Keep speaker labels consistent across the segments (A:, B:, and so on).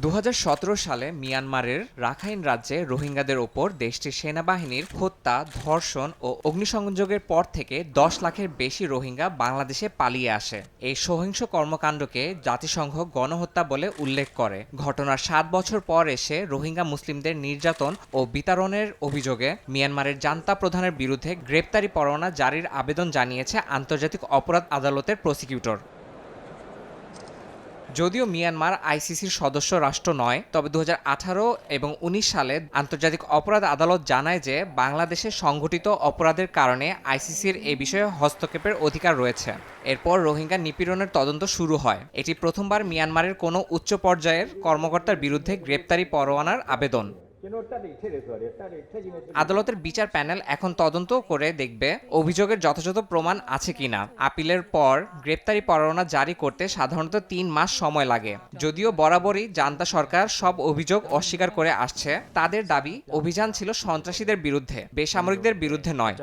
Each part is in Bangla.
A: ২০১৭ সালে মিয়ানমারের রাখাইন রাজ্যে রোহিঙ্গাদের ওপর দেশটির সেনাবাহিনীর হত্যা, ধর্ষণ ও অগ্নিসংযোগের পর থেকে ১০ লাখের বেশি রোহিঙ্গা বাংলাদেশে পালিয়ে আসে। এই সহিংস কর্মকাণ্ডকে জাতিসংঘ গণহত্যা বলে উল্লেখ করে। ঘটনার ৭ বছর পর এসে রোহিঙ্গা মুসলিমদের নির্যাতন ও বিতাড়নের অভিযোগে মিয়ানমারের জান্তা প্রধানের বিরুদ্ধে গ্রেপ্তারি পরোয়ানা জারির আবেদন জানিয়েছে আন্তর্জাতিক অপরাধ আদালতের প্রসিকিউটর। যদিও মিয়ানমার আইসিসির সদস্য রাষ্ট্র নয়, তবে ২০১৮ এবং ১৯ সালে আন্তর্জাতিক অপরাধ আদালত জানায় যে বাংলাদেশে সংঘটিত অপরাধের কারণে আইসিসির এ বিষয়ে হস্তক্ষেপের অধিকার রয়েছে। এরপর রোহিঙ্গা নিপীড়নের তদন্ত শুরু হয়। এটি প্রথমবার মিয়ানমারের কোনো উচ্চ পর্যায়ের কর্মকর্তার বিরুদ্ধে গ্রেপ্তারি পরোয়ানার আবেদন। আদালতের বিচার প্যানেল এখন তদন্ত করে দেখবে অভিযোগের যথাযথ প্রমাণ আছে কিনা। আপিলের পর গ্রেপ্তারি পরোয়ানা জারি করতে সাধারণত ৩ মাস সময় লাগে। যদিও বরাবরই জান্তা সরকার সব অভিযোগ অস্বীকার করে আসছে। তাদের দাবি, অভিযান ছিল সন্ত্রাসীদের বিরুদ্ধে, বেসামরিকদের বিরুদ্ধে নয়।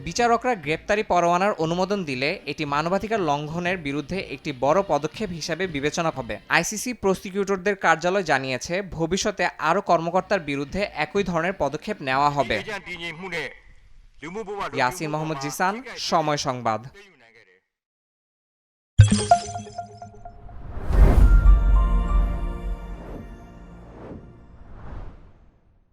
A: বিচারকরা গ্রেপ্তারি পরোয়ানার অনুমোদন দিলে এটি মানবাধিকার লঙ্ঘনের বিরুদ্ধে একটি বড় পদক্ষেপ হিসাবে বিবেচনা হবে। আইসিসি প্রসিকিউটরদের কার্যালয় জানিয়েছে ভবিষ্যতে আরও কর্মকর্তার বিরুদ্ধে একই ধরনের পদক্ষেপ নেওয়া হবে। ইয়াসিন মোহাম্মদ জিসান, সময় সংবাদ।